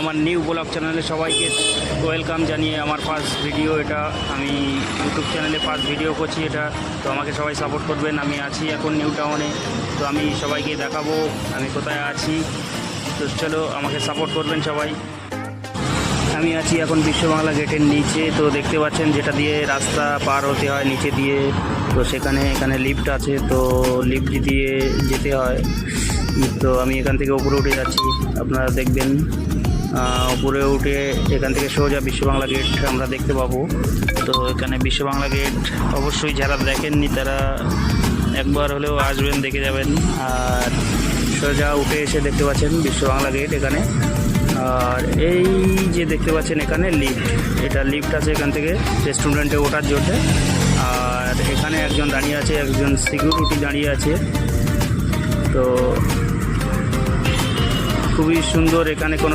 আমার new blog চ্যানেলে সবাইকে ওয়েলকাম জানিয়ে আমার ফার্স্ট ভিডিও এটা। আমি ইউটিউব চ্যানেলে ফার্স্ট ভিডিও করছি এটা, তো আমাকে সবাই সাপোর্ট করবেন। আমি আছি এখন নিউ টাউনে, তো আমি সবাইকে দেখাবো আমি কোথায় আছি। তো চলো আমাকে সাপোর্ট করবেন সবাই। আমি আছি এখন বিশ্ব বাংলা গেটের নিচে, তো দেখতে পাচ্ছেন যেটা দিয়ে রাস্তা পার হতে হয় নিচে দিয়ে, তো এখানে লিফট আছে, তো লিফট দিয়ে যেতে হয়। তো আমি এখান থেকে উপরে উঠে যাচ্ছি, আপনারা দেখবেন। উপরে উঠে এখান থেকে সোজা বিশ্ব বাংলা গেট আমরা দেখতে পাবো। তো এখানে বিশ্ব বাংলা গেট অবশ্যই যারা দেখেননি তারা একবার হলেও আসবেন, দেখে যাবেন। আর সোজা উঠে এসে দেখতে পাচ্ছেন বিশ্ব বাংলা গেট এখানে। আর এই যে দেখতে পাচ্ছেন এখানে লিফট, এটা লিফট আছে এখান থেকে রেস্টুরেন্টে ওঠার জন্য। আর এখানে একজন দাঁড়িয়ে আছে, একজন সিকিউরিটি দাঁড়িয়ে আছে। তো খুবই সুন্দর, এখানে কোনো